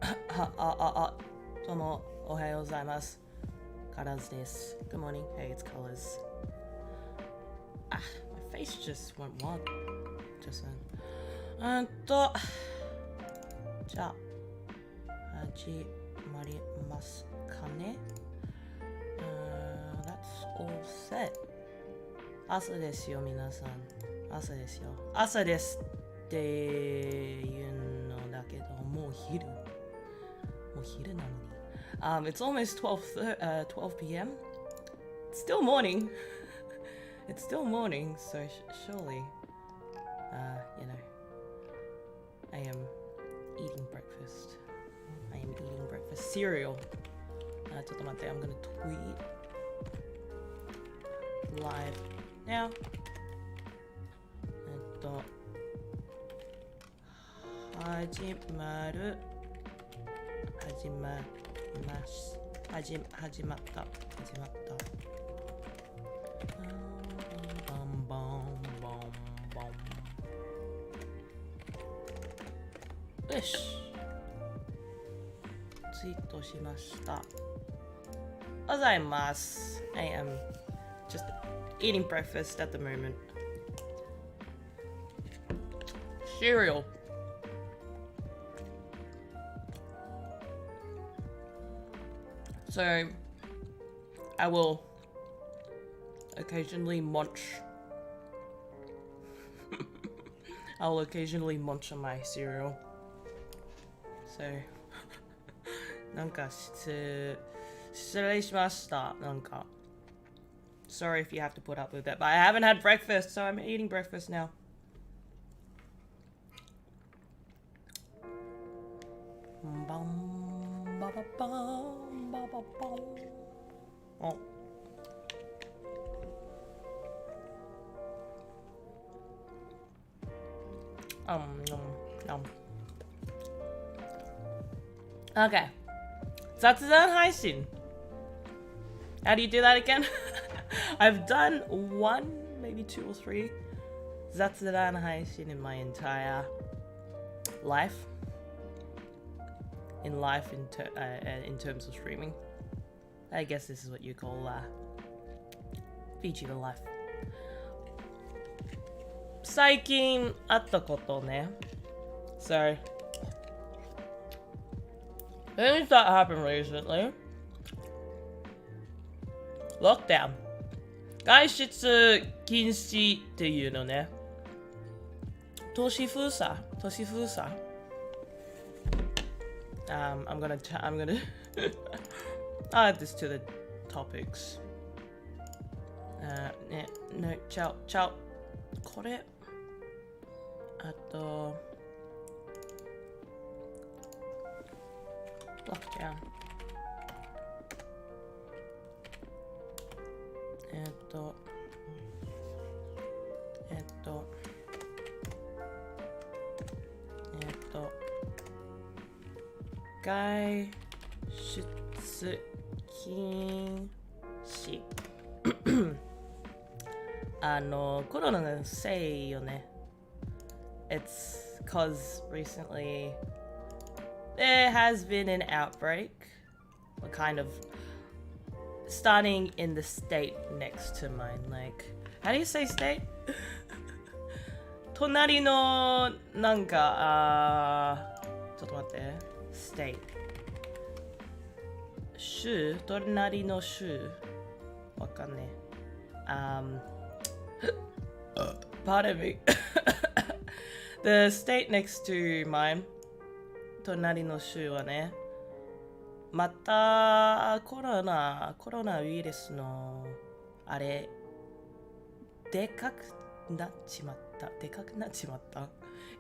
どうもおはようございます。KaLRZ です。Good morning. Hey, it's KaLRZ. My face just went wild just then. じゃあ始まりますかね。That's all set. 朝ですよ皆さん。朝ですよ。朝ですっていうのだけどもう昼なのに。It's almost 12 p.m. It's still morning. It's still morning, so surely, I am eating breakfast. Cereal. ちょっと待って、I'm gonna tweet live now. 始まった。よし。ツイートしました。おはようございます。I am just eating breakfast at the moment. Cereal. So, I will occasionally munch. I will occasionally munch on my cereal. So, なんか失礼しました。なんか Sorry if you have to put up with that, but I haven't had breakfast, so I'm eating breakfast now. Oh. Okay. 雑談配信. How do you do that again? I've done one, maybe two or three 雑談配信 in my entire life. In terms of streaming. I guess this is what you call VTuber life. 最近あったことね. So, things that happened recently. Lockdown. 外出禁止っていうのね。都市封鎖 I'm gonna I'll add this to the topics. No, ciao. これあと lockdown. 外出禁止コロナのせいよね。It's cause recently there has been an outbreak, kind of starting in the state next to mine. Like, how do you say state? 隣のなんかちょっと待って。state 州隣の州わかんねえ。Pardon me. The state next to mine 隣の州はねまたコロナウイルスのあれでかくなっちまった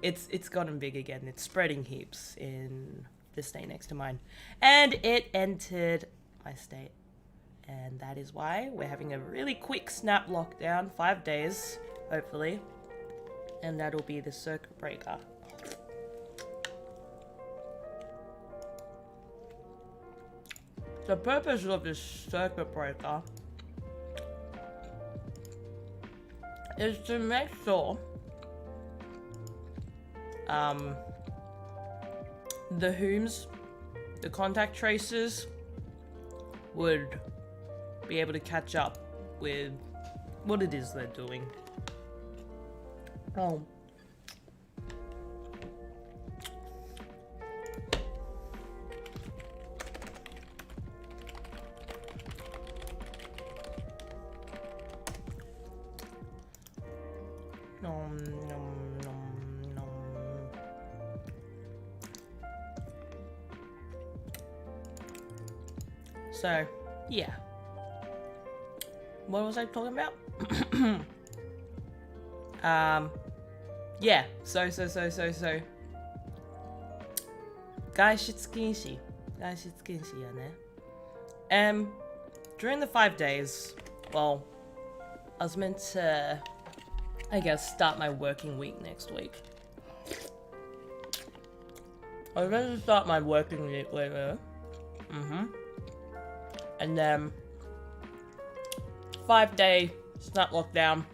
It's gotten big again. It's spreading heaps in the state next to mine. And it entered my state. And that is why we're having a really quick snap lockdown, 5 days, hopefully. And that'll be the circuit breaker. The purpose of this circuit breaker is to make sure the homes the contact tracers would be able to catch up with what it is they're doing. Oh. Nom, nom, nom, nom. So, yeah. What was I talking about? Yeah. So. 外出禁止やね。During the 5 days, well, I was meant to, I guess, start my working week next week. I was meant to start my working week later. And then 5-day snap lockdown.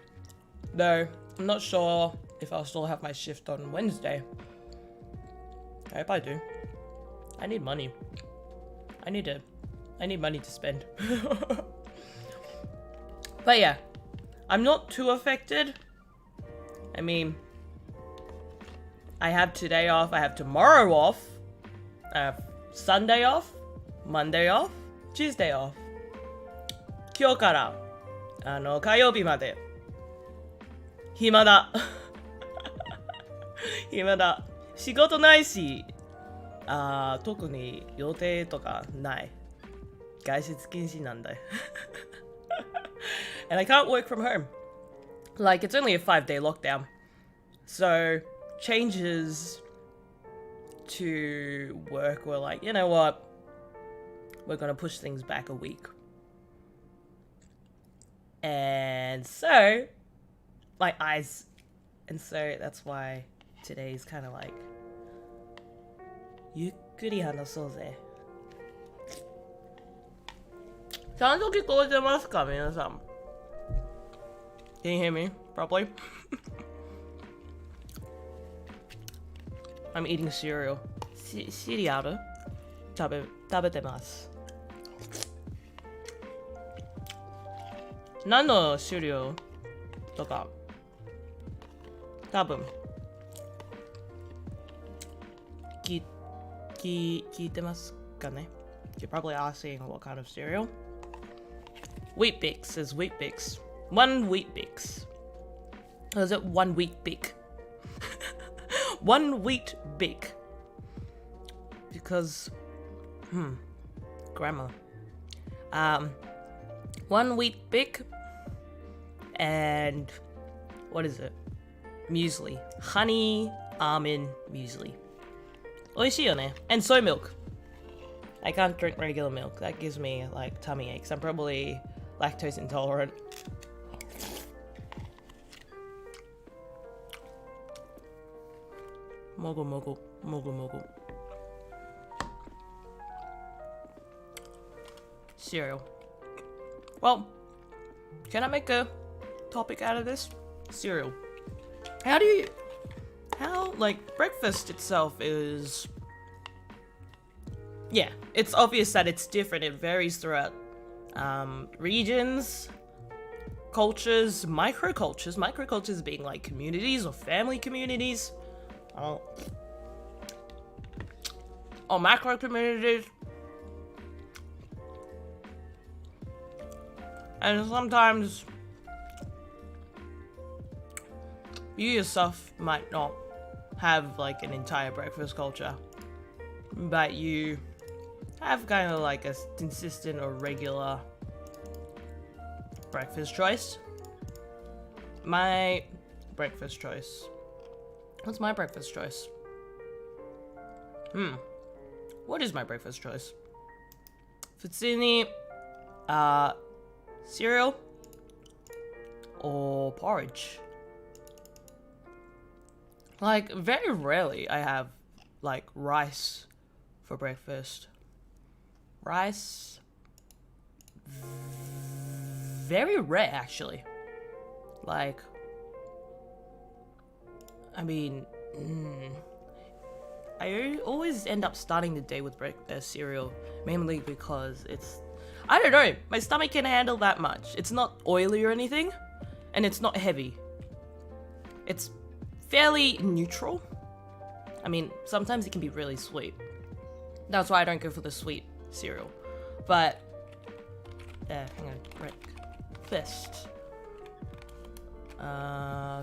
Though I'm not sure if I'll still have my shift on Wednesday. I hope I do. I need money. I need money to spend. But yeah, I'm not too affected. I mean, I have today off, I have tomorrow off, I have Sunday off, Monday off, Tuesday off. 今日から火曜日まで暇だ。暇だ。仕事ないし、特に予定とかない。外出禁止なんだよ。And I can't work from home. Like, it's only a 5-day lockdown. So, changes to work were like, you know what? We're gonna push things back a week. And so, my eyes. And so, that's why today's kind of like, ゆっくり話そうぜ。ちゃんと聞こえてますか皆さん。Can you hear me properly? I'm eating cereal. シリアル食べてます。何のシリアルとか多分聞いてますかね You're probably asking what kind of cereal. Wheat Bix is Wheat Bix. One Wheat Bix. Or is it one Wheat Bic? One Wheat Bic. Because, grammar. One Wheat Bic and what is it? Muesli. Honey almond muesli. 美味しいよね. And soy milk. I can't drink regular milk. That gives me like tummy aches. I'm probably lactose intolerant. Mogu. Cereal. Well, can I make a topic out of this? Cereal. Like, breakfast itself is... Yeah, it's obvious that it's different. It varies throughout regions, cultures, microcultures. Microcultures being like communities or family communities. Or macro communities. And sometimes you yourself might not have like an entire breakfast culture, but you have kind of like a consistent or regular breakfast choice. My breakfast choice. What's my breakfast choice? What is my breakfast choice? Futsuni, cereal or porridge. Like, very rarely I have like rice for breakfast. Rice, very rare actually. Like, I mean, I always end up starting the day with cereal, mainly because it's, I don't know, my stomach can handle that much. It's not oily or anything, and it's not heavy. It's fairly neutral. I mean, sometimes it can be really sweet. That's why I don't go for the sweet cereal. But, hang on, breakfast. 朝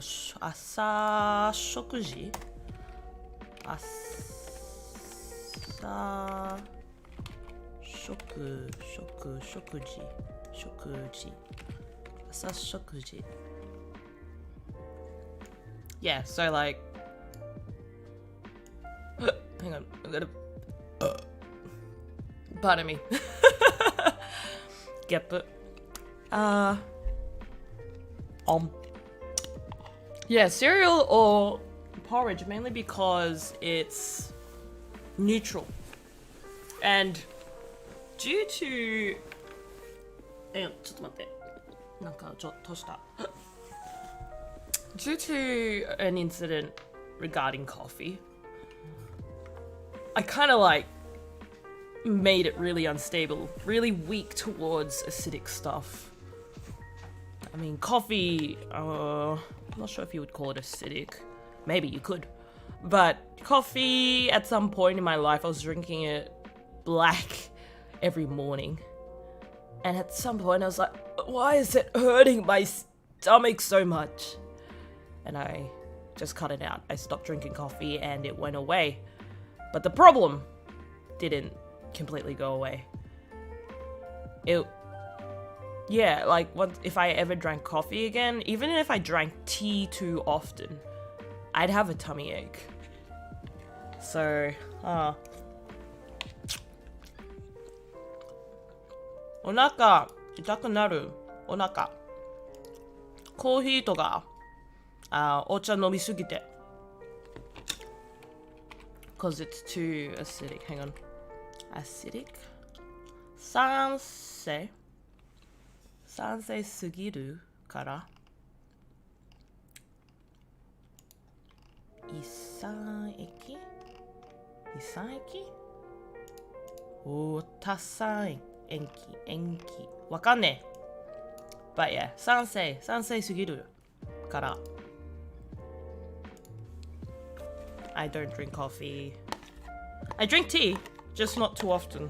食事朝食事 Yeah, so like hang on, I'm gonna pardon me. Get it. Yeah, cereal or porridge, mainly because it's neutral. And due to... Due to an incident regarding coffee, I kind of like made it really unstable, really weak towards acidic stuff. I mean, coffee, I'm not sure if you would call it acidic. Maybe you could. But coffee, at some point in my life, I was drinking it black every morning. And at some point, I was like, why is it hurting my stomach so much? And I just cut it out. I stopped drinking coffee and it went away. But the problem didn't completely go away. Yeah, like if I ever drank coffee again, even if I drank tea too often, I'd have a tummy ache. So, お腹痛くなる。お腹。コーヒーとか、お茶飲みすぎて。Cause it's too acidic. Hang on. Acidic? 酸性すぎるから胃酸液多酸塩基わかんねえ But yeah 酸性すぎるから I don't drink coffee. I drink tea, just not too often.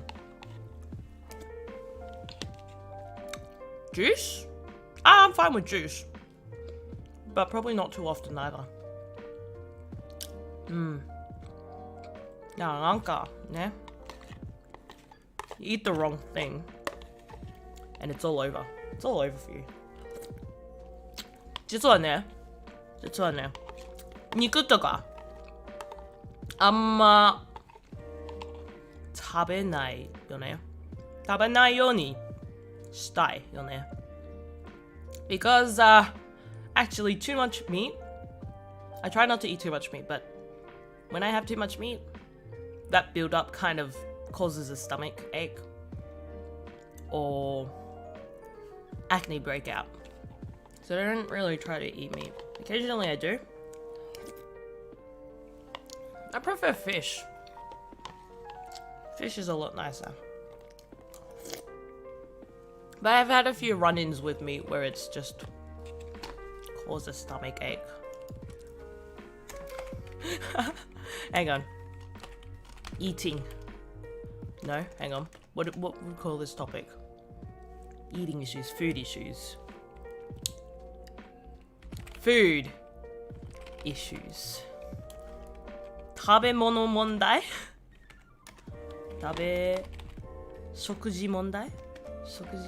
Juice? I'm fine with juice. But probably not too often either. なんかね You eat the wrong thing and it's all over. It's all over for you. 実はね肉とかあんま食べないよね。食べないようにしたいよね。Because actually too much meat, I try not to eat too much meat, but when I have too much meat, that build up kind of causes a stomach ache or acne breakout. So I don't really try to eat meat. Occasionally I do. I prefer fish. Fish is a lot nicer. But I've had a few run-ins with meat where it's just caused a stomach ache. Hang on. Eating. No, hang on. What would we call this topic? Eating issues, food issues. Food issues. 食べ物問題食事問題食べ物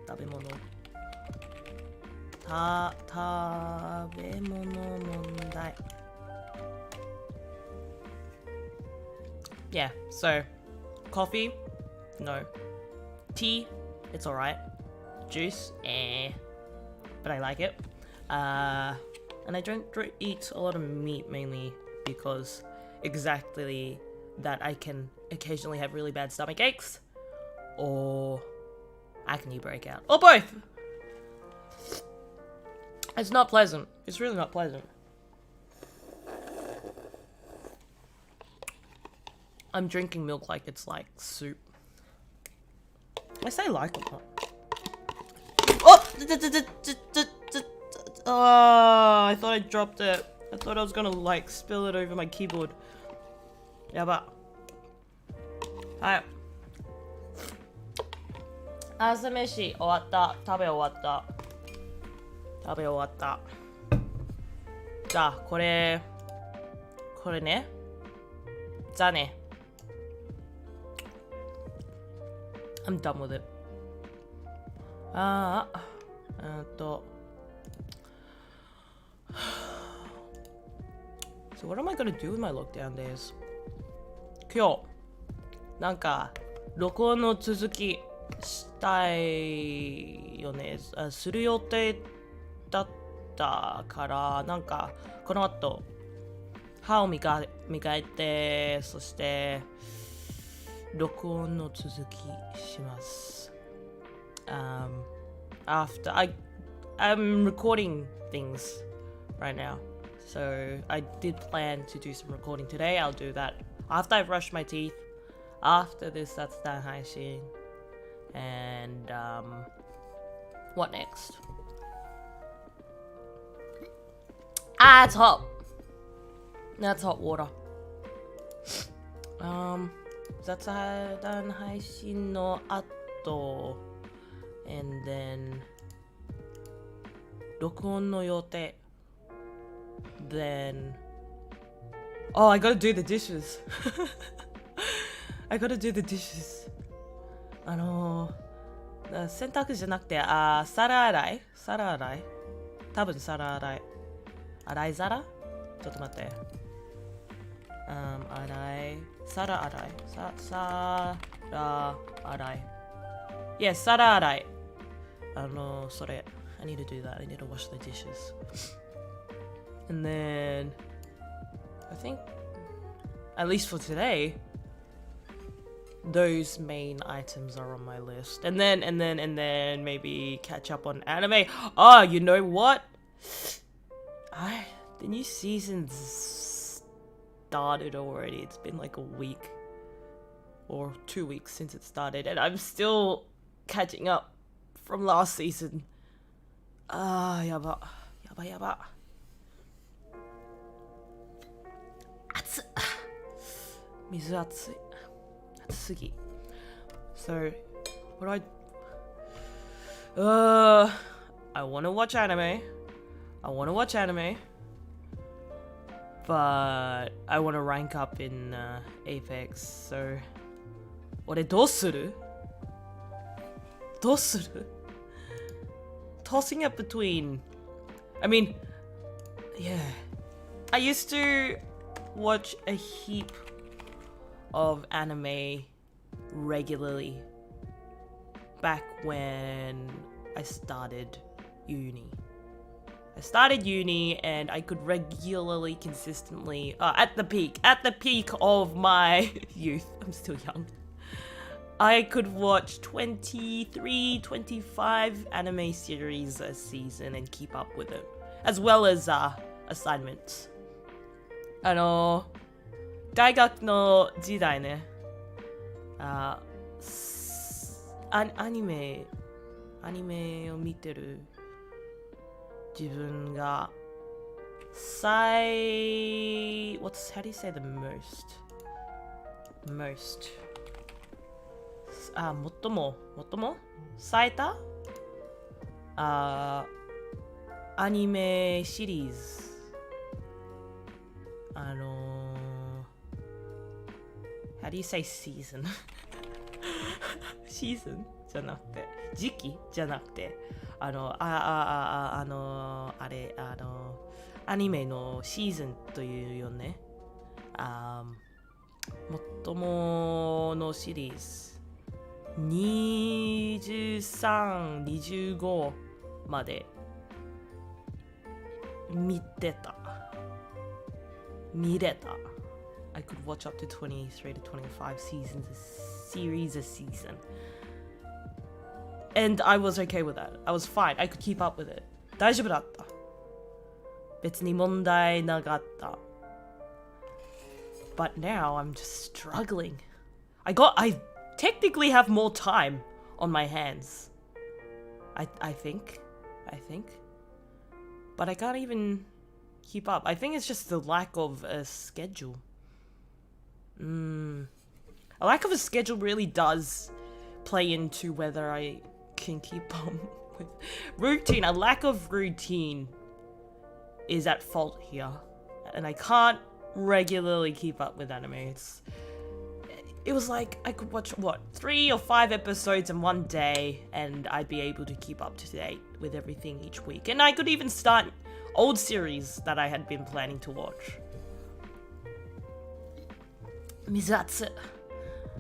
食べ物問題 Yeah, so coffee, no. Tea, it's alright. Juice, but I like it. And I don't eat a lot of meat mainly because exactly that I can occasionally have really bad stomach aches or acne breakout or both. It's not pleasant. It's really not pleasant. I'm drinking milk like it's like soup. I say like or not. Oh! Oh, I thought I dropped it. I thought I was gonna like spill it over my keyboard. やば。はい。朝飯終わった。食べ終わった。食べ終わった。じゃあ、これね。じゃあね。I'm done with it. So what am I gonna do with my lockdown days? 今日、なんか、録音の続きしたいよね。する予定だったから、なんか、この後、歯を磨いて、そして、録音の続きします。After I'm recording things right now. So I did plan to do some recording today. I'll do that after I've brushed my teeth. After this, that's the haishin. And what next? It's hot. That's hot water. 雑談配信の後 and then 録音の予定 then oh I gotta do the dishes I gotta do the dishes 洗濯じゃなくて皿洗い多分皿洗い皿ちょっと待って皿洗い Yes, 皿洗いそれ I need to do that. I need to wash the dishes. And then I think at least for today those main items are on my list. And then maybe catch up on anime. Oh, you know what? The new season's started already. It's been like a week or 2 weeks since it started, and I'm still catching up from last season. やば熱っ水熱すぎ So what I want to watch anime but I want to rank up in Apex. So 俺どうする Tossing up between I mean yeah I used to watch a heap of anime regularly back when I started uni and I could regularly, consistently, at the peak of my youth, I'm still young, I could watch 23, 25 anime series a season and keep up with it, as well as assignments. 大学の時代ね、アニメを見てる自分がhow do you say the most 最も最多アニメシリーズhow do you say season シーズンじゃなくて時期じゃなくてアニメのシーズンというよね最ものシリーズ23、25まで見れたI could watch up to 23 to 25 series a season and I was okay with that. I was fine. I could keep up with it. 大丈夫だった別に問題なかった But now I'm just struggling. I technically have more time on my hands. I think. But I can't even keep up. I think it's just the lack of a schedule. A lack of a schedule really does play into whether I can keep on with routine. A lack of routine is at fault here. And I can't regularly keep up with anime. It was like I could watch, 3 or 5 episodes in one day, and I'd be able to keep up to date with everything each week. And I could even start old series that I had been planning to watch. Mizatsu.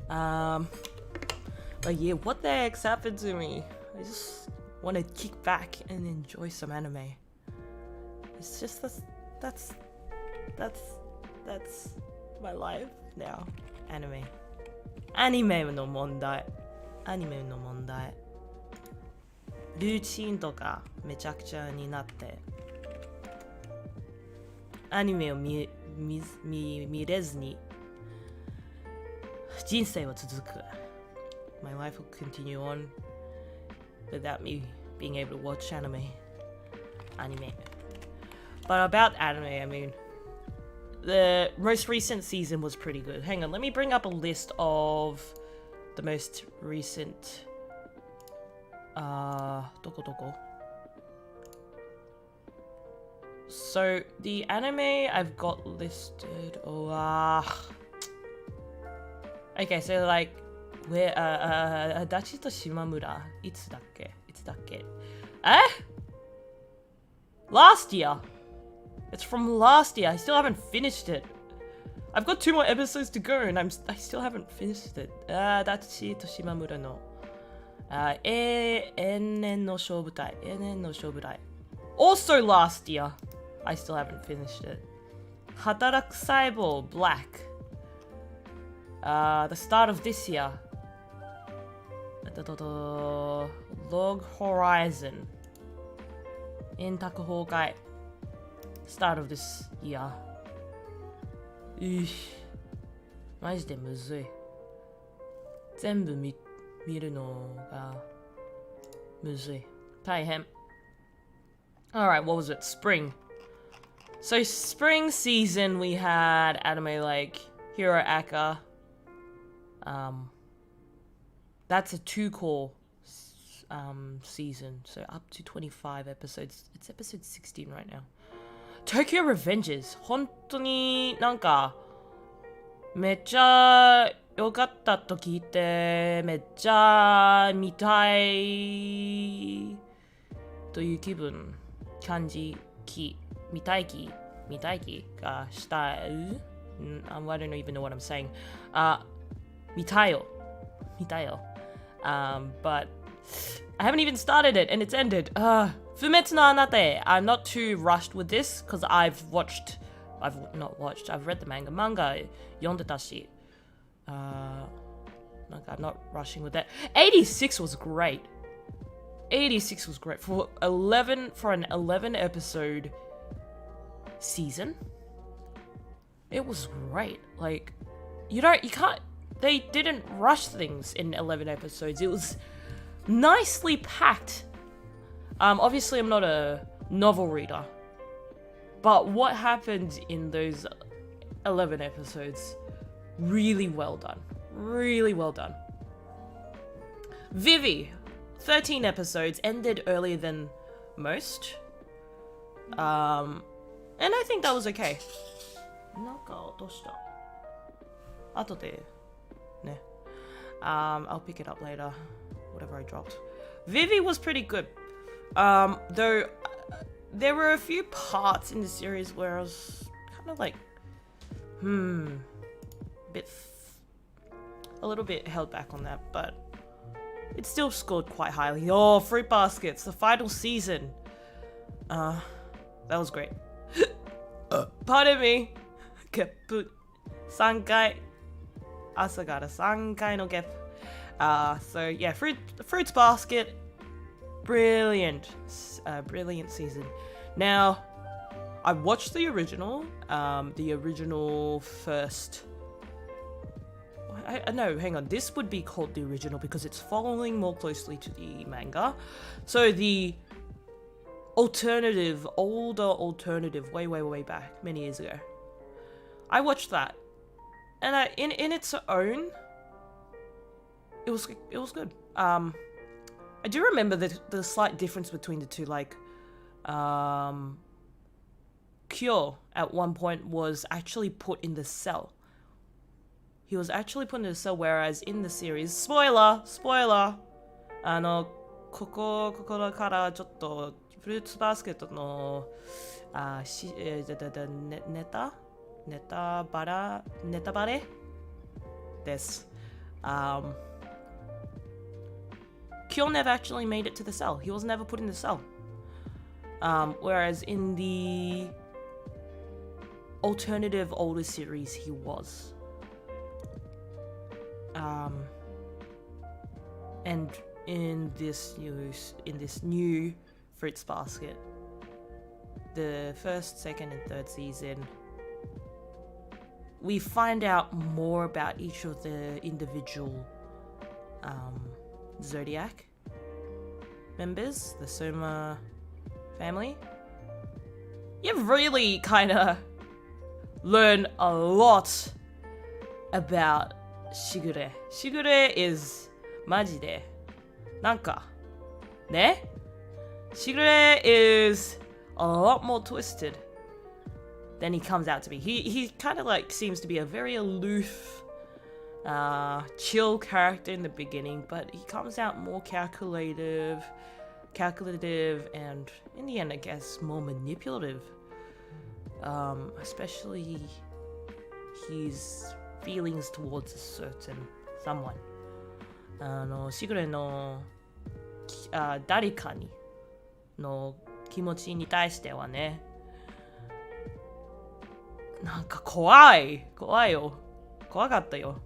But yeah, what the heck's happened to me? I just want to kick back and enjoy some anime. It's just that's my life now. Anime. アニメの問題。ルーチンとかめちゃくちゃになって、アニメを見れずに人生は続く。My life will continue on without me being able to watch anime. But about anime, I mean, the most recent season was pretty good. Hang on, let me bring up a list of the most recent. どこ? So the anime I've got listed. Okay, so like where Adachi to Shimamura. いつだっけ? Last year. It's from last year. I still haven't finished it. I've got 2 more episodes to go, and I still haven't finished it. Adachi to Shimamura no. 永遠の勝負隊. Also last year. I still haven't finished it. 働く細胞 Black. The start of this year. Log Horizon. 円卓崩壊. Start of this year. マジでむずい。全部見るのがむずい。大変。Alright, what was it? Spring. So spring season we had anime like Hero Aka. That's a 2-core season, so up to 25 episodes. It's episode 16 right now. Tokyo Revengers. 本当になんかめっちゃ良かったと聞いてめっちゃ見たいという気分感じ見たい気がしたい。I don't even know what I'm saying. 見たよ。But I haven't even started it and it's ended. 不滅のあなたへ. I'm not too rushed with this because I've read the manga. Manga 読んでたし。I'm not rushing with that. 86 was great. 86 was great for an 11 episode season. It was great. Like they didn't rush things in 11 episodes. It was nicely packed. Obviously I'm not a novel reader, but what happened in those 11 episodes, really well done. Vivi, 13 episodes, ended earlier than most. And I think that was okay. なんか落とした。後でね。I'll pick it up later. Whatever I dropped. Vivi was pretty good. Though there were a few parts in the series where I was kind of like, a little bit held back on that, but it still scored quite highly. Oh, Fruit Baskets, the final season. That was great. Pardon me. ゲップ3回朝から3回のゲップ So yeah, Fruits Basket, brilliant season. Now I watched the original first. No, hang on. This would be called the original because it's following more closely to the manga. So the older alternative, way back, many years ago. I watched that, and in its own, it was good. I do remember the slight difference between the two, like, Kyo at one point was actually put in the cell. He was actually put in the cell, whereas in the series, spoiler! ここからちょっとフルーツバスケットのネタバレです。Kyo never actually made it to the cell. He was never put in the cell. Whereas in the alternative older series, he was. And in this new Fruits Basket, the first, second, and third season, we find out more about each of the individual Zodiac members, the Soma family. You really kind of learn a lot about Shigure. Shigure is マジでなんかね Shigure is a lot more twisted than he comes out to be. He kind of like seems to be a very aloof, chill character in the beginning, but he comes out more calculative, and in the end, I guess, more manipulative. Especially his feelings towards a certain someone. シグレの誰かにの気持ちに対してはね、なんか怖いよ。怖かったよ。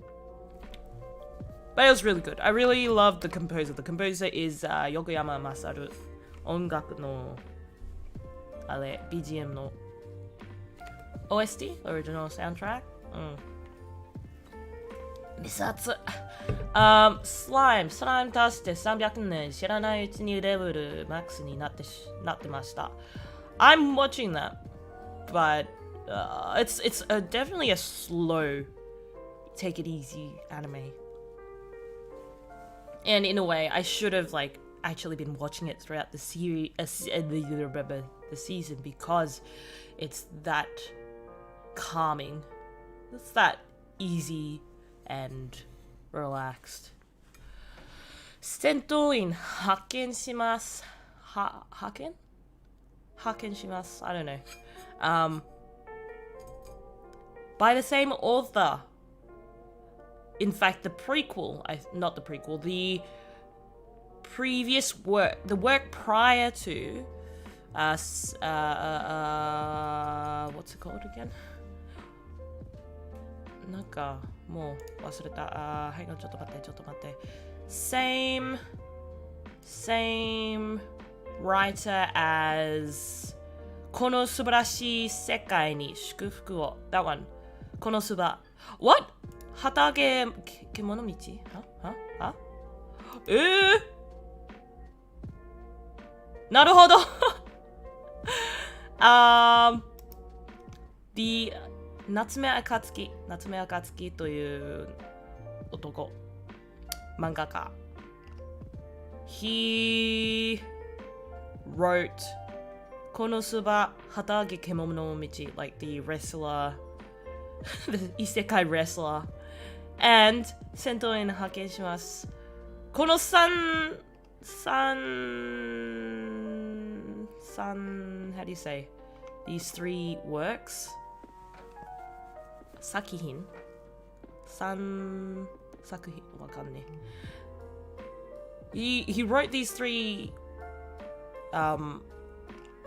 But it was really good. I really loved the composer. The composer is Yokoyama Masaru. 音楽のBGM の OST, original soundtrack. ミサツ。スライム足して300年知らないうちにレベルマックスになってました。I'm watching that, but it's definitely a slow, take it easy anime. And in a way, I should have like actually been watching it throughout the series, the season, because it's that calming, it's that easy and relaxed. 戦闘員派遣します。派遣します。I don't know. By the same author. In fact, the prequel, not the prequel, the previous work, the work prior to, what's it called again? なんかもう忘れた。hang on, ちょっと待って。Same writer as この素晴らしい世界に祝福を。That one. この素晴。What? 畑獣道？は？なるほど。The 夏目暁という男、漫画家。He wrote このそば畑獣道 like the wrestler, the 異世界 wrestler, and 戦闘員派遣します。この3 how do you say these three works? 作品3作品わかんねえ。He wrote these three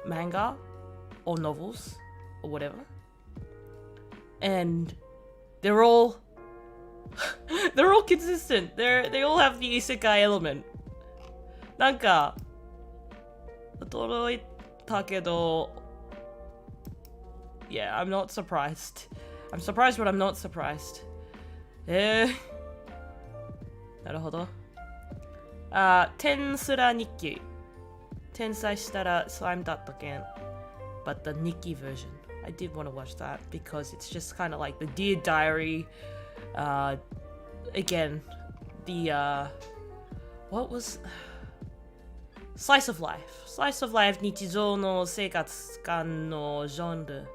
manga or novels or whatever, and they're all consistent. They all have the isekai element. なんか驚いたけど Yeah, I'm not surprised. I'm surprised, but I'm not surprised. なるほど。天すら日記。天才したらスライムだったけん。But the Nikki version. I did want to watch that because it's just kind of like the Dear Diary. Again, the what was Slice of Life. Slice of Life 日常の生活感のジャンル.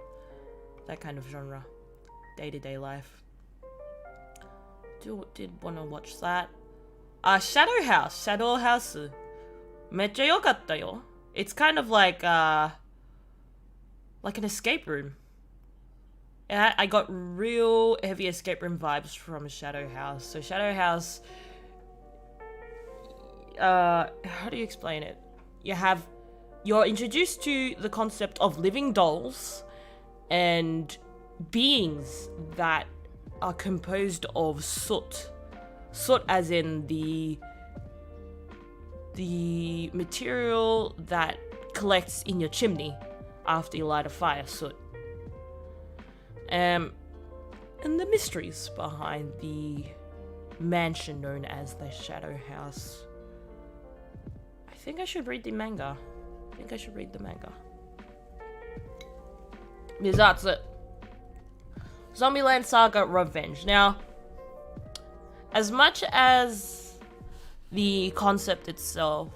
That kind of genre. Day-to-day life. Did want to watch that. Shadow House. Shadow House. めっちゃ良かったよ. It's kind of like an escape room. I got real heavy escape room vibes from Shadow House. So Shadow House, how do you explain it? You're introduced to the concept of living dolls and beings that are composed of soot. Soot as in the material that collects in your chimney after you light a fire, soot. And the mysteries behind the mansion known as the Shadow House. I think I should read the manga. Because that's it. Zombieland Saga Revenge. Now, as much as the concept itself,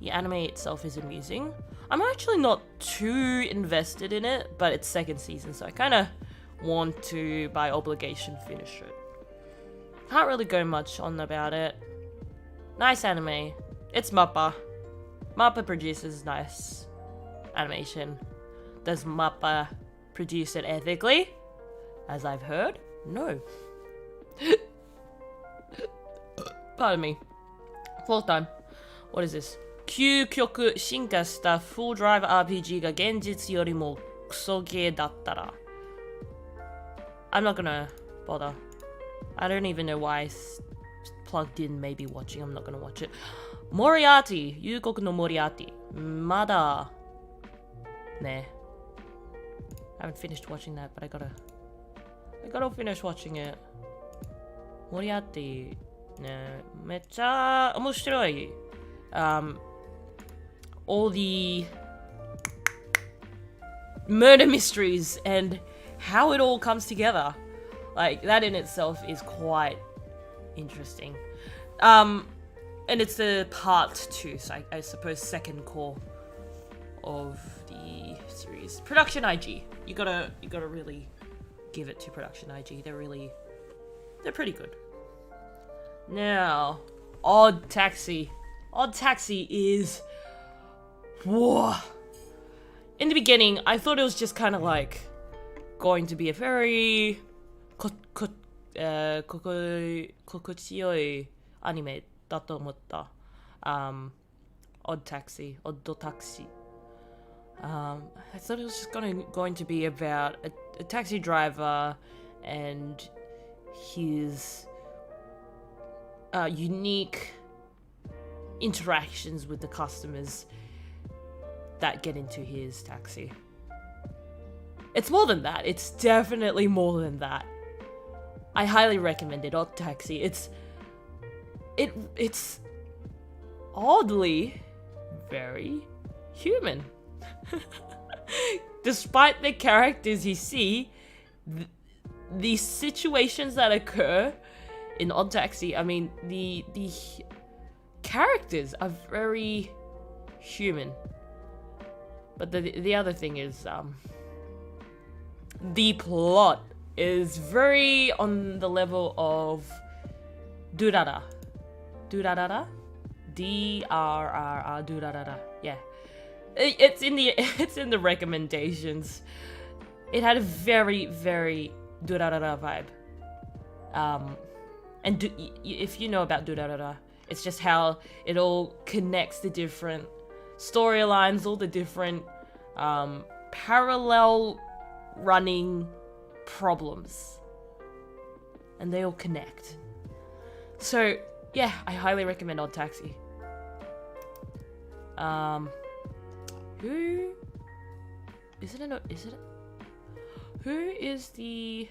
the anime itself is amusing, I'm actually not too invested in it, but it's second season, so I kind of want to, by obligation, finish it. Can't really go much on about it. Nice anime. It's Mappa. Mappa produces nice animation. Does Mappa produce it ethically? As I've heard, no. Pardon me. Fourth time. What is this? 究極進化した Full Drive RPG が現実よりもクソゲーだったら I'm not gonna bother. I don't even know why I plugged in maybe watching. I'm not gonna watch it. Moriarty 幽国の Moriarty まだね I haven't finished watching that, but I gotta finish watching it. Moriarty ねめっちゃ面白い。All the murder mysteries and how it all comes together. Like, that in itself is quite interesting. And it's the part 2, so I suppose second core of the series. Production IG. You gotta really give it to Production IG. They're pretty good. Now, Odd Taxi. Odd Taxi is... Whoa. In the beginning, I thought it was just kind of like going to be a very 心地よいアニメだと思った。Odd Taxi. I thought it was just going to be about a taxi driver and his unique interactions with the customers that get into his taxi. It's more than that. It's definitely more than that. I highly recommend it. Odd Taxi. It's oddly very human. Despite the characters you see, the situations that occur in Odd Taxi, I mean, the characters are very human. But the other thing is, the plot is very on the level of Durara. Durarara? D-R-R-R, Durarara. Yeah. It's in the recommendations. It had a very, very Durarara vibe. And if you know about Durarara, it's just how it all connects the different storylines, all the different parallel running problems. And they all connect. So, yeah, I highly recommend Odd Taxi. Who... Is it Who is the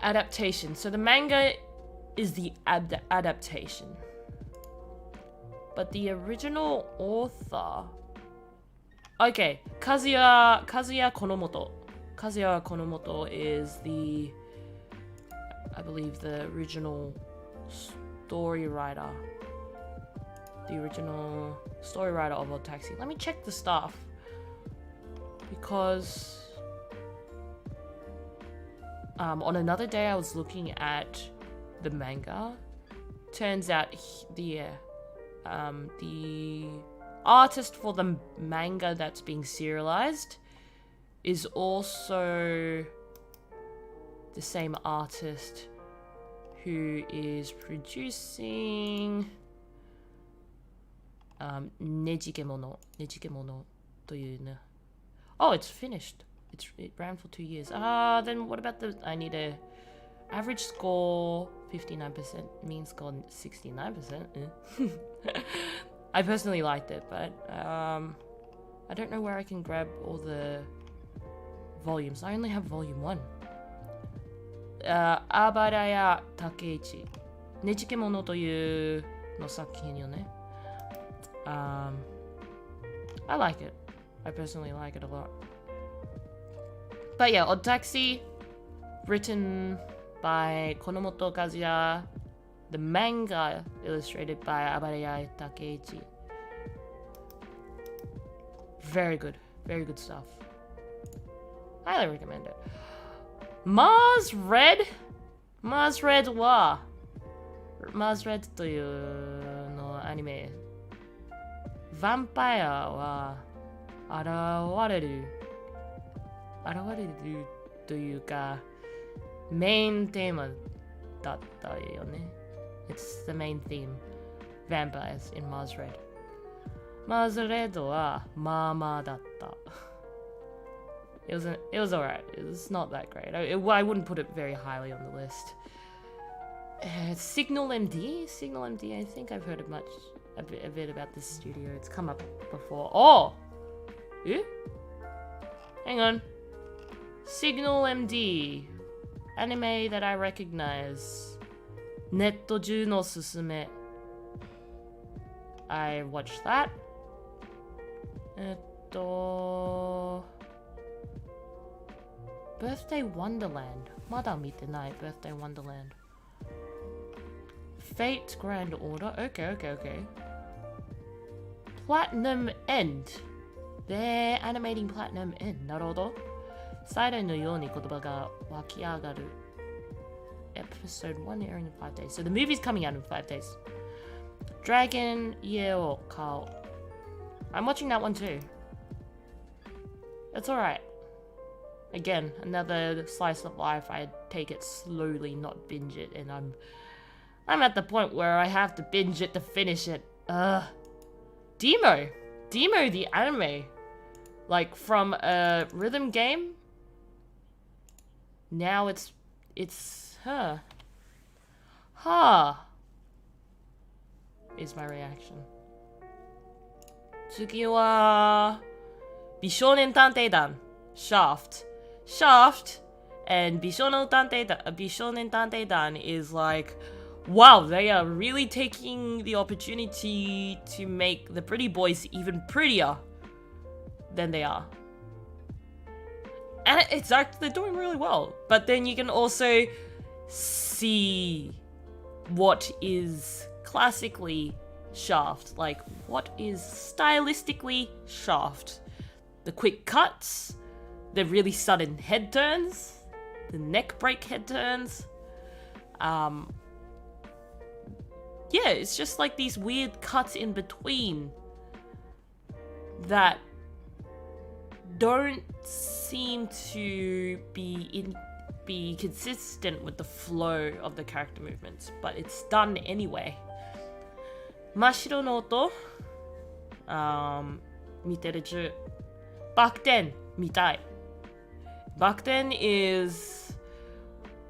adaptation? So the manga is the adaptation. But the original author... Okay, Kazuya Konomoto. Kazuya Konomoto is the... I believe the original story writer. The original story writer of Odd Taxi. Let me check the stuff. Because... on another day I was looking at the manga. Turns out the artist for the manga that's being serialized is also the same artist who is producing Nejikemono というね. Oh, it's finished. It ran for 2 years. Then what about the... I need a average score 59%, mean score 69%. I personally liked it, but I don't know where I can grab all the volumes. I only have volume 1. Abaraya Takeichi. Nejikemono というの作品よね. I like it. I personally like it a lot. But yeah, Odd Taxi, written by Konomoto Kazuya, the manga illustrated by Abaraya Takeichi. Very good stuff. Highly recommend it. Mars Red というのアニメ。ヴァンパイアは現れるというかメインテーマだったよね。It's the main theme. Vampires in Mars Red. Mars Red はまあまあだった。It was alright. It was not that great. I wouldn't put it very highly on the list. Signal MD? Signal MD, I think I've heard a bit about this studio. It's come up before. Oh! Eh? Hang on. Signal MD. Anime that I recognize. Netto Ju no Susume. I watched that. Birthday Wonderland. まだ見てない Birthday Wonderland. Fate Grand Order. Okay. Platinum End. They're animating Platinum End. なるほど。サイレンのように言葉が湧き上がる。Episode 1 airing in 5 days. So the movie's coming out in 5 days. Dragon Ye o Kao. I'm watching that one too. It's alright. Again, another slice of life. I take it slowly, not binge it, and I'm at the point where I have to binge it to finish it. Demo the anime, like from a rhythm game. Now it's her. Is my reaction. 次は美少年探偵団 Shaft and 美少年探偵団 is like, wow, they are really taking the opportunity to make the pretty boys even prettier than they are. And it's actually, they're doing really well. But then you can also see what is classically Shaft. Like, what is stylistically Shaft? The quick cuts, the really sudden head turns, the neck break head turns. Yeah, it's just like these weird cuts in between that don't seem to be consistent with the flow of the character movements, but it's done anyway. Mashiro no Oto, miteru juu. Bakuten, mitai. Bakuten is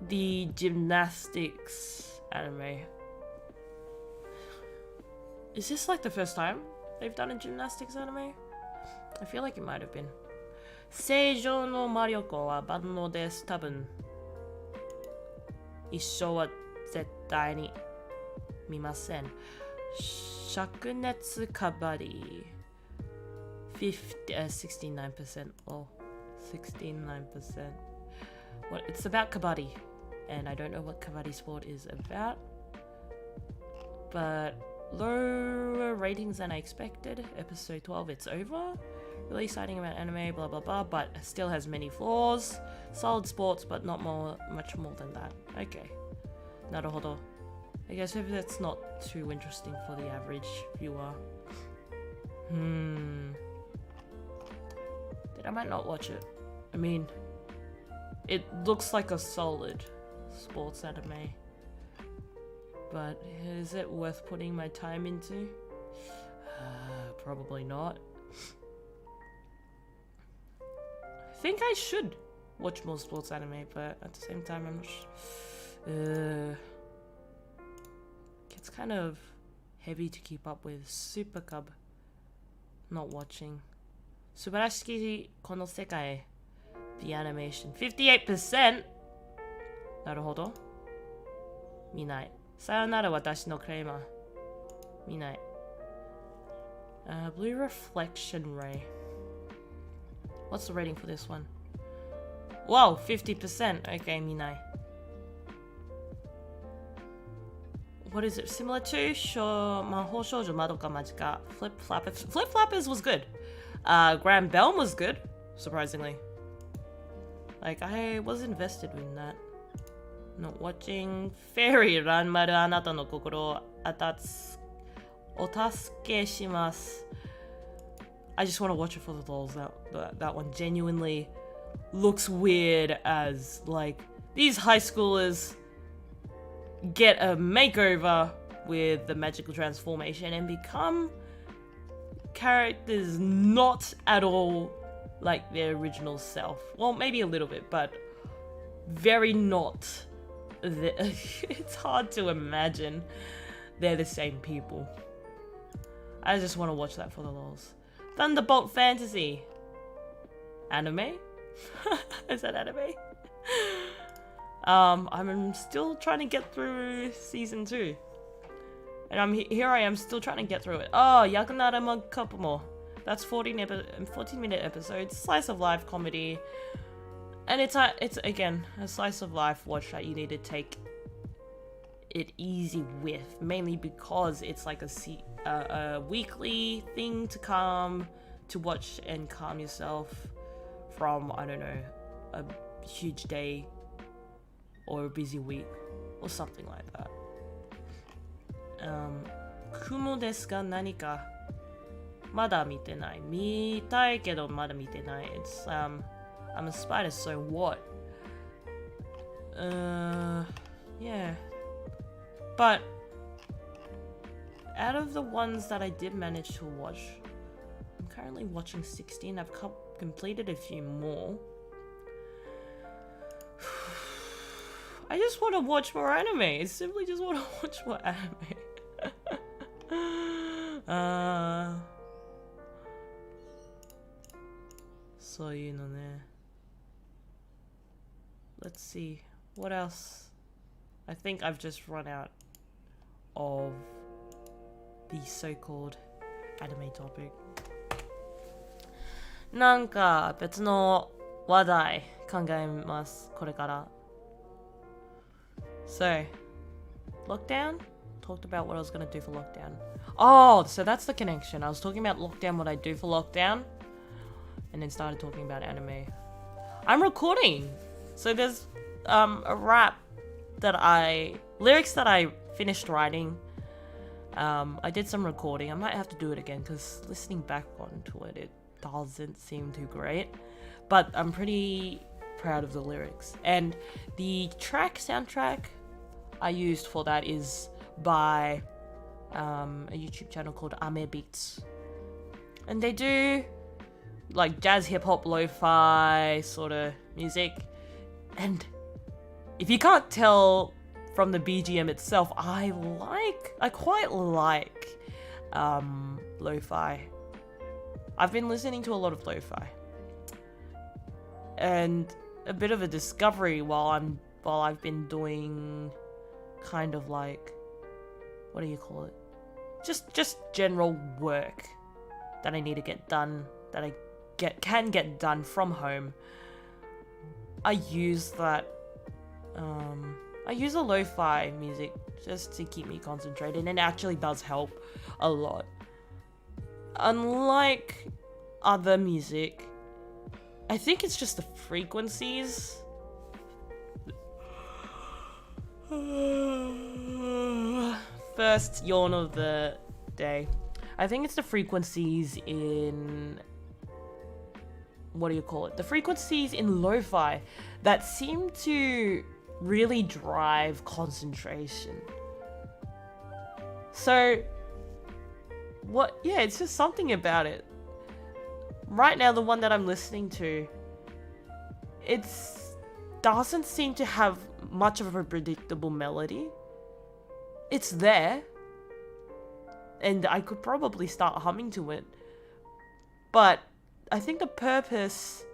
the gymnastics anime. Is this like the first time they've done a gymnastics anime? I feel like it might have been. 正常の魔力は万能です。多分一生は絶対に見ません。灼熱カバディ69%. Oh, 69%. What? It's about kabaddi, and I don't know what kabaddi sport is about. But lower ratings than I expected. Episode 12, it's over. Really exciting about anime, blah blah blah, but still has many flaws. Solid sports, but not much more than that. Okay. Naruhodo. I guess maybe that's not too interesting for the average viewer. Then I might not watch it. I mean, it looks like a solid sports anime. But is it worth putting my time into? Probably not. I think I should watch more sports anime, but at the same time, I'm not it's kind of heavy to keep up with. Super Cub. Not watching. Subarashiki Kono Sekai. The animation. 58%! Naruhodo. Minai. Sayonara watashi no Kramer. Minai. Blue Reflection Ray. What's the rating for this one? Whoa, 50%. Okay, Minai. What is it? Similar to Mahou Shoujo Madoka Magica. Flip Flappers. Flip Flappers was good. Grand Belm was good, surprisingly. Like, I was invested in that. Not watching Fairy Ranmaru Anata no Kokoro Otasuke Shimasu. I just want to watch it for the dolls. That one genuinely looks weird as, like, these high schoolers get a makeover with the magical transformation and become characters not at all like their original self. Well, maybe a little bit, but very not. It's hard to imagine they're the same people. I just want to watch that for the lols. Thunderbolt Fantasy. Anime? Is that anime? I'm still trying to get through season 2. And here I am still trying to get through it. Oh, Yakunara Mug couple more. That's 14-minute episodes, slice of life comedy. And it's again a slice of life watch that you need to take it easy with, mainly because it's like a weekly thing to watch and calm yourself from, I don't know, a huge day or a busy week or something like that. Kumo desu ga nanika? Mada mite nai. Mitai kedo mada mite nai. It's I'm a spider, so what? Yeah. But out of the ones that I did manage to watch, I'm currently watching 16. I've completed a few more. I just want to watch more anime. I simply just want to watch more anime. So you know, let's see what else. I think I've just run out of the so-called anime topic. なんか別の話題考えます。これから。So, lockdown? Talked about what I was going to do for lockdown. Oh, so that's the connection. I was talking about lockdown, what I do for lockdown, and then started talking about anime. I'm recording! So there's a rap lyrics that I finished writing. I did some recording. I might have to do it again because listening back onto it, it doesn't seem too great. But I'm pretty proud of the lyrics. And the soundtrack I used for that is by a YouTube channel called Ame Beats. And they do like jazz, hip hop, lo-fi sort of music. And if you can't tell from the BGM itself, I quite like lo-fi. I've been listening to a lot of lo-fi. and a bit of a discovery while I've been doing kind of like, what do you call it? Just general work that I need to get done, that I can get done from home. I use that. I use a lo-fi music just to keep me concentrated, and it actually does help a lot. Unlike other music, I think it's just the frequencies. First yawn of the day. I think it's the frequencies in, what do you call it? The frequencies in lo-fi that seem to really drive concentration. So, it's just something about it. Right now, the one that I'm listening to, it doesn't seem to have much of a predictable melody. It's there, and I could probably start humming to it. But I think the purpose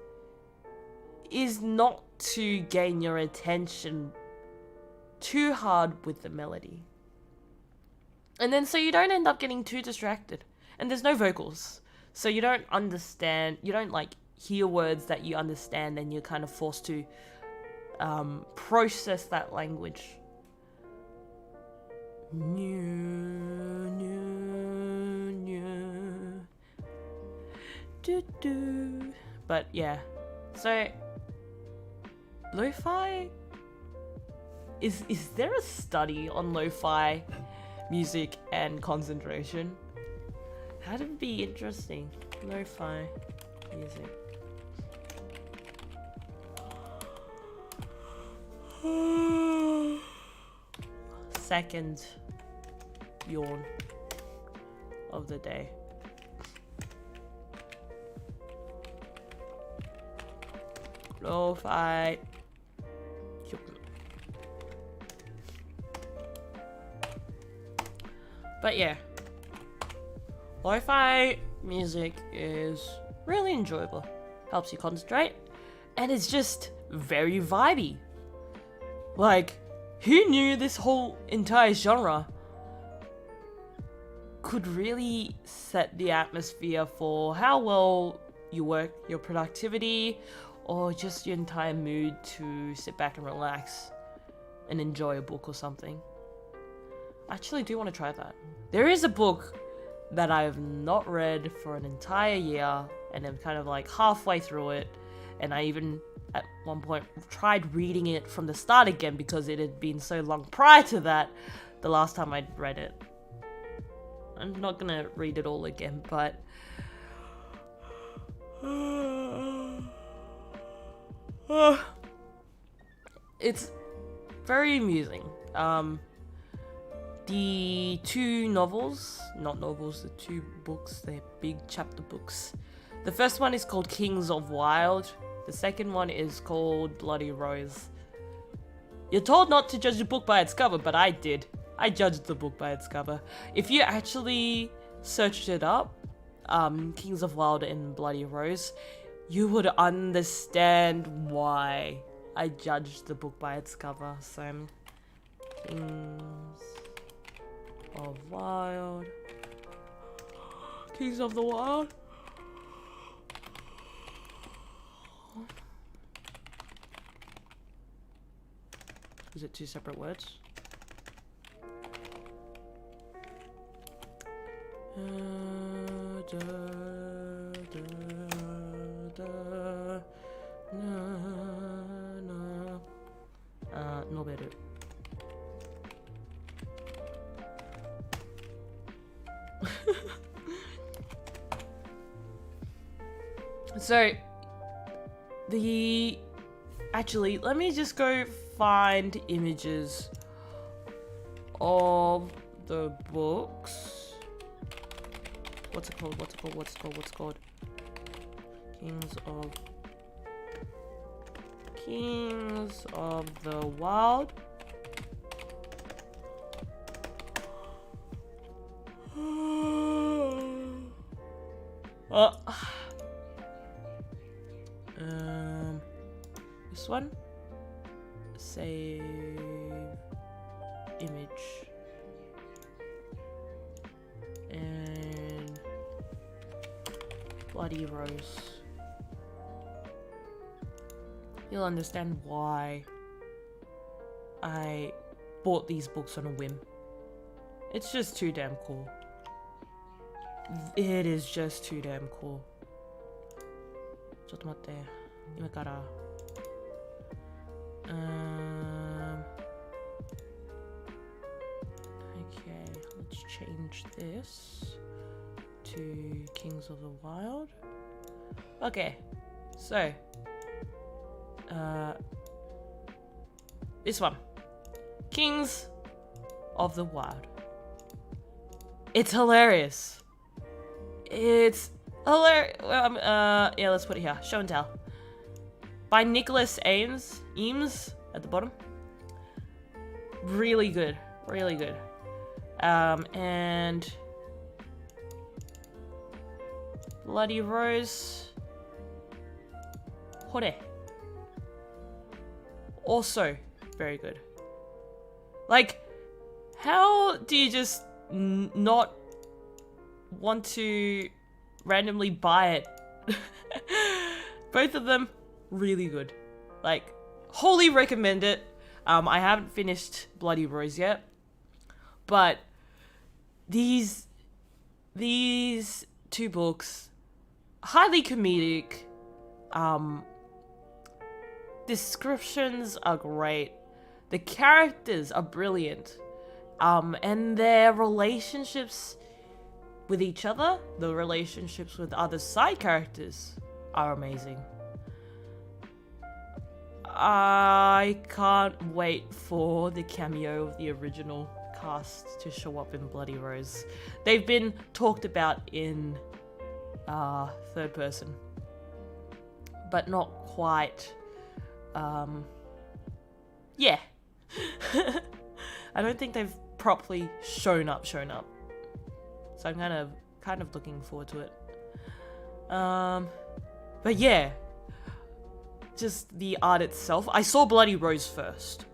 is not to gain your attention too hard with the melody. And then so you don't end up getting too distracted. And there's no vocals. So you don't like hear words that you understand, and you're kind of forced to process that language. But yeah, so lo-fi, is there a study on lo-fi music and concentration? That'd be interesting. Lo-fi music. Second yawn of the day. Lo-fi. But yeah, lo-fi music is really enjoyable. Helps you concentrate, and it's just very vibey. Like, who knew this whole entire genre could really set the atmosphere for how well you work, your productivity, or just your entire mood to sit back and relax and enjoy a book or something. I actually do want to try that. There is a book that I have not read for an entire year, and I'm kind of like halfway through it, and I even at one point tried reading it from the start again because it had been so long prior to that, the last time I'd read it. I'm not gonna read it all again, but it's very amusing. The two the two books, they're big chapter books. The first one is called Kings of Wild. The second one is called Bloody Rose. You're told not to judge a book by its cover, but I did. I judged the book by its cover. If you actually searched it up, Kings of Wild and Bloody Rose, you would understand why I judged the book by its cover. So, Kings of Wild. Kings of the Wild. Is it two separate words? No better. So, actually, let me just go find images of the books. What's it called? Kings of the Wild. one. Save image. And Bloody Rose. You'll understand why I bought these books on a whim. It's just too damn cool. It is just too damn cool. ちょっと待って。今から。Okay, let's change this to Kings of the Wild. Okay, so this one, Kings of the Wild. It's hilarious. It's hilarious. Yeah, let's put it here. Show and tell. By Nicholas Eames at the bottom. Really good. Really good. And Bloody Rose. Hore. Also very good. Like, how do you just not want to randomly buy it? Both of them really good. Like, wholly recommend it. I haven't finished Bloody Rose yet, but these two books, highly comedic. Descriptions are great. The characters are brilliant. And their relationships with each other, the relationships with other side characters are amazing. I can't wait for the cameo of the original cast to show up in Bloody Rose. They've been talked about in third person, but not quite. Yeah. I don't think they've properly shown up. So I'm kind of looking forward to it. But yeah, just the art itself. I saw Bloody Rose first,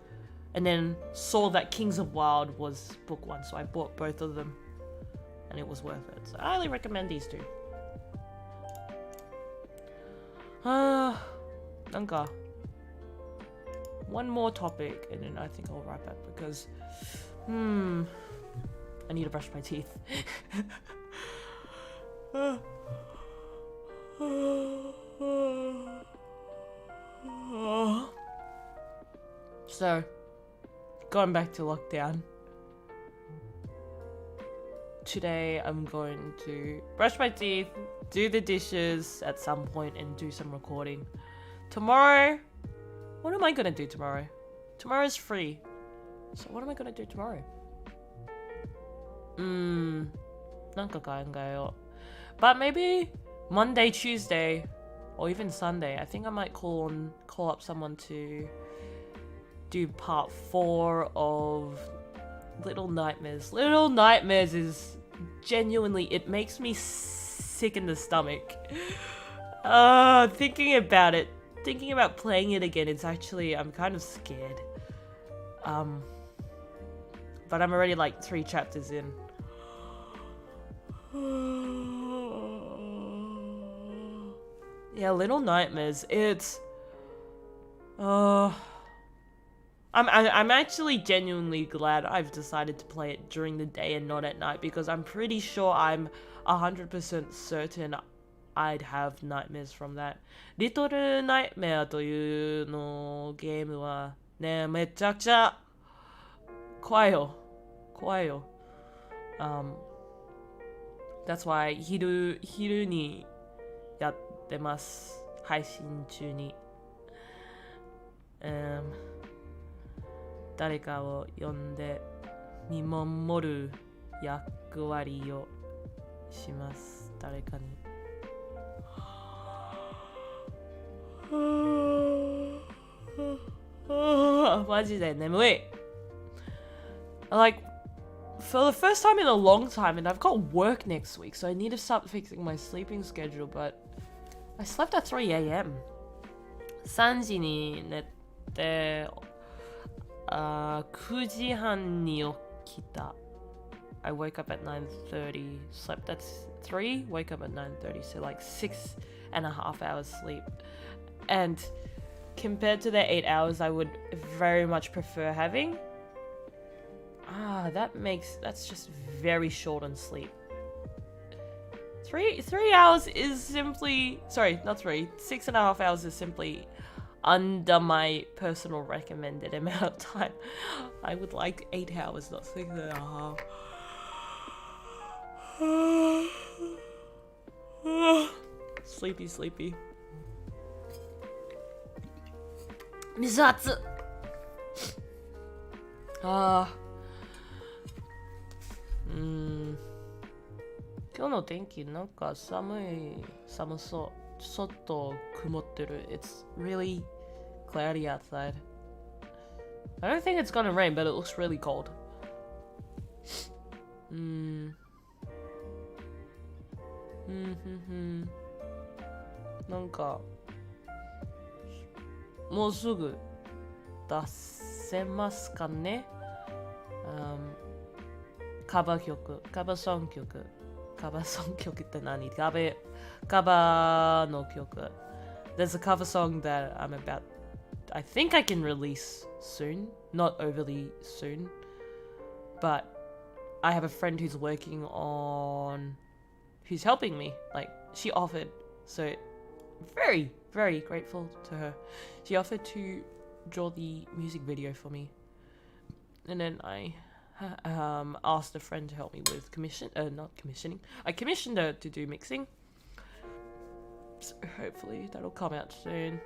and then saw that Kings of Wild was book 1, so I bought both of them, and it was worth it. So I highly recommend these two. なんか one more topic, and then I think I'll wrap up because I need to brush my teeth. So, going back to lockdown. Today I'm going to brush my teeth, do the dishes at some point, and do some recording. Tomorrow, what am I gonna do tomorrow? Tomorrow's free. So what am I gonna do tomorrow? なんか考えよう. But maybe Monday, Tuesday, or even Sunday, I think I might call up someone to do part 4 of Little Nightmares. Little Nightmares is genuinely, it makes me sick in the stomach. Thinking about it, thinking about playing it again, it's actually, I'm kind of scared. But I'm already like 3 chapters in. Yeah, Little Nightmares, it's I'm actually genuinely glad I've decided to play it during the day and not at night, because I'm pretty sure I'm 100% certain I'd have nightmares from that. Little Nightmare というのゲームはね、めちゃくちゃ怖いよ。That's why 昼にやってます。配信中に。誰かを呼んで見守る役割をします。誰かに。マジで眠い。Like, for the first time in a long time, and I've got work next week, so I need to start fixing my sleeping schedule, but I slept at 3 a.m. 3時に寝て、9時半に起きた。I woke up at 9:30, slept at 3, woke up at 9:30, so like 6.5 hours sleep. And compared to the 8 hours I would very much prefer having, that's just very short on sleep. 3 hours is simply, sorry, not 3, 6.5 hours is simply under my personal recommended amount of time. I would like 8 hours, not 6.5. Sleepy. 水熱っ。今日の天気なんか寒そう。ちょっと曇ってる。It's really cloudy outside. I don't think it's gonna rain, but it looks really cold. なんかもうすぐ出せますかね。カバーソン曲って何？カバーの曲。There's a cover song that I think I can release soon, not overly soon, but I have a friend who's helping me, like she offered, so very, very grateful to her. She offered to draw the music video for me, and then I asked a friend to help me with I commissioned her to do mixing, so hopefully that'll come out soon.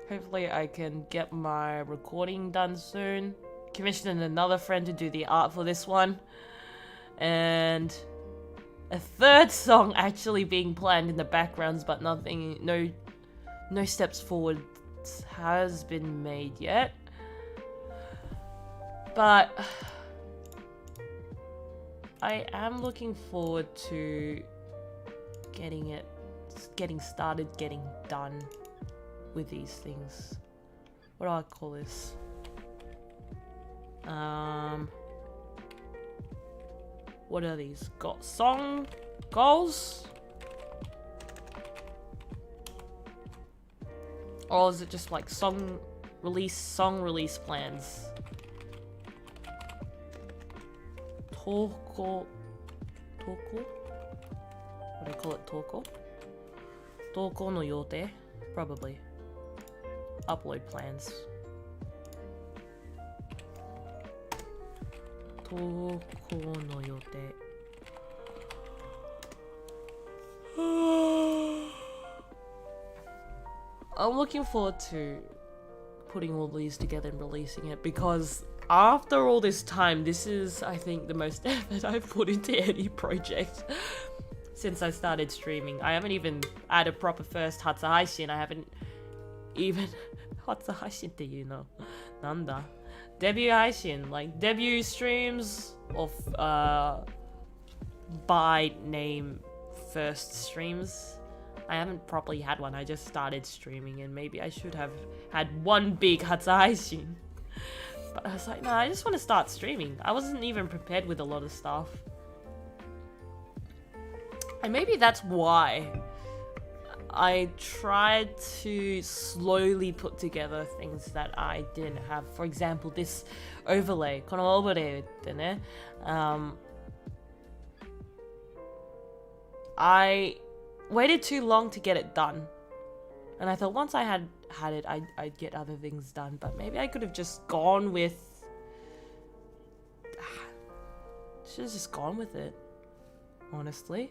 Hopefully I can get my recording done soon. Commissioned another friend to do the art for this one, and a third song actually being planned in the backgrounds, but no steps forward has been made yet. But I am looking forward to getting started, getting done with these things. What do I call this? What are these? Got song goals? Or is it just like song release plans? Toko? What do I call it? Toko no yote? Probably. Upload plans. Toko no yote. I'm looking forward to putting all these together and releasing it, because after all this time, this is, I think, the most effort I've put into any project since I started streaming. I haven't even had a proper first Hatsu Haishin. I haven't even Hatsu Haishinっていうのなんだdebut haishin, like debut streams of by name first streams. I haven't properly had one. I just started streaming, and maybe I should have had one big Hatsu haishin. But I was like, no, I just want to start streaming. I wasn't even prepared with a lot of stuff. And maybe that's why I tried to slowly put together things that I didn't have. For example, this overlay. この overlay ってね、I waited too long to get it done. And I thought once I had it, I'd get other things done. But maybe I could have just gone with... should have just gone with it, honestly.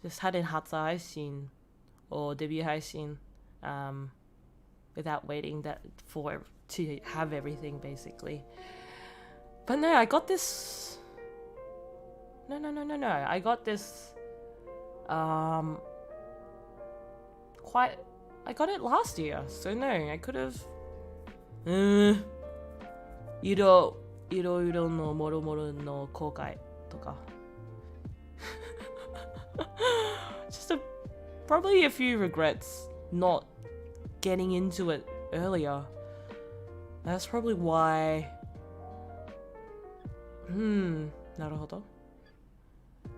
Just had in Hatsu Haishin or debut Haishin without waiting to have everything, basically. But no, I got this... No. I got this... I got it last year, so no, I could have... いろいろのもろもろの後悔とか probably a few regrets not getting into it earlier. That's probably why. なるほど.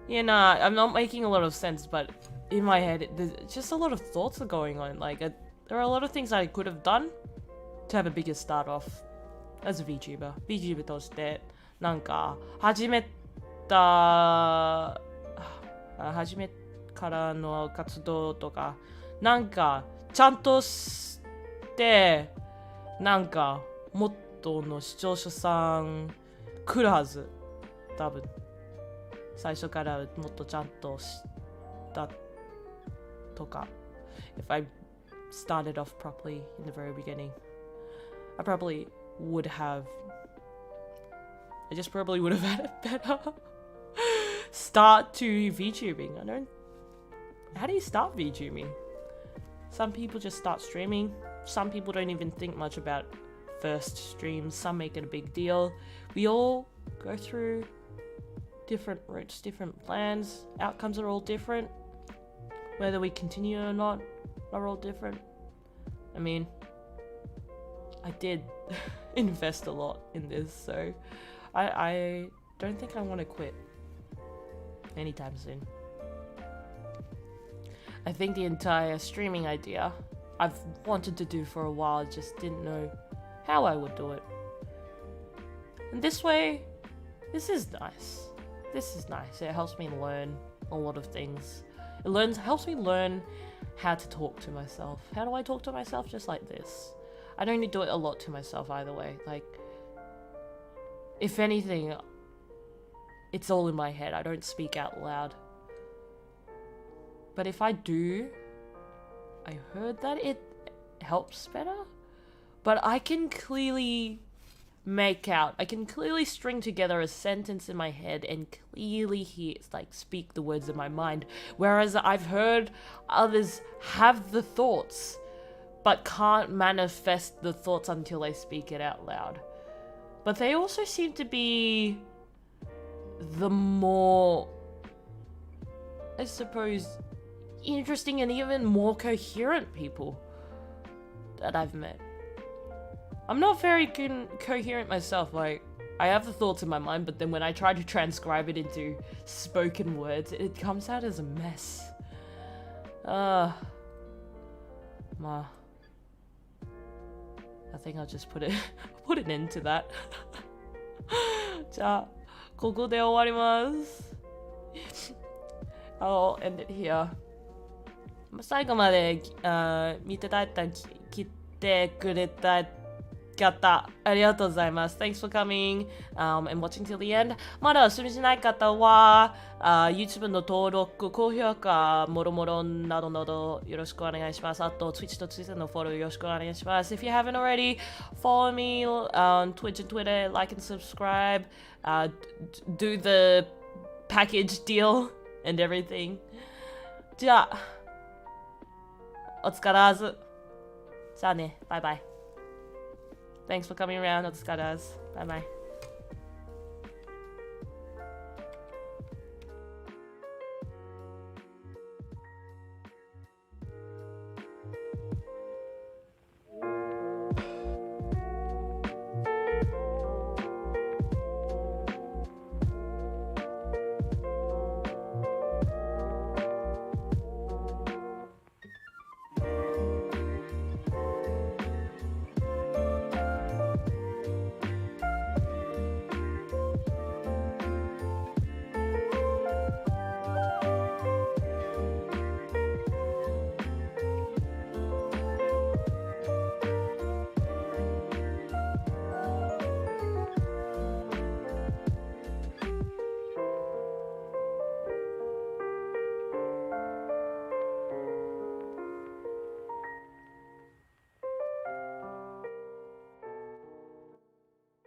Yeah, nah, I'm not making a lot of sense, but in my head, there's just a lot of thoughts are going on. Like, there are a lot of things I could have done to have a bigger start off as a VTuber. VTuber として、なんか、始めからの活動とか、なんか、ちゃんとして、なんか、もっとの視聴者さん来るはず。多分。最初からもっとちゃんとしたとか。If I started off properly in the very beginning, I probably would have. I just probably would have had a better start to VTubing. How do you start VTubing? Some people just start streaming. Some people don't even think much about first streams. Some make it a big deal. We all go through different routes, different plans. Outcomes are all different. Whether we continue or not are all different. I mean, I did invest a lot in this, so I don't think I want to quit anytime soon. I think the entire streaming idea I've wanted to do for a while, just didn't know how I would do it. And this way, this is nice. This is nice. It helps me learn a lot of things. It helps me learn how to talk to myself. How do I talk to myself? Just like this. I don't need to do it a lot to myself either way. Like, if anything, it's all in my head. I don't speak out loud. But if I do, I heard that it helps better. But I can clearly I can clearly string together a sentence in my head and clearly speak the words in my mind. Whereas I've heard others have the thoughts, but can't manifest the thoughts until they speak it out loud. But they also seem to be the more, I suppose, interesting and even more coherent people that I've met. I'm not very coherent myself. Like, I have the thoughts in my mind, but then when I try to transcribe it into spoken words, it comes out as a mess. I think I'll just put an end to that. じゃあ、ここで終わります。I'll end it here. 最後まで見てた来てくれた方、ありがとうございます。Thanks for coming、and watching till the end. まだするしない方は、YouTube の登録、高評価、もろもろなどなどよろしくお願いします。あと、Twitch と Twitter のフォローよろしくお願いします。If you haven't already, follow me on Twitch and Twitter, like and subscribe, do the package deal and everything. じゃあ、お疲れず。じゃあね、バイバイ。Thanks for coming around. お疲れず。バイバイ。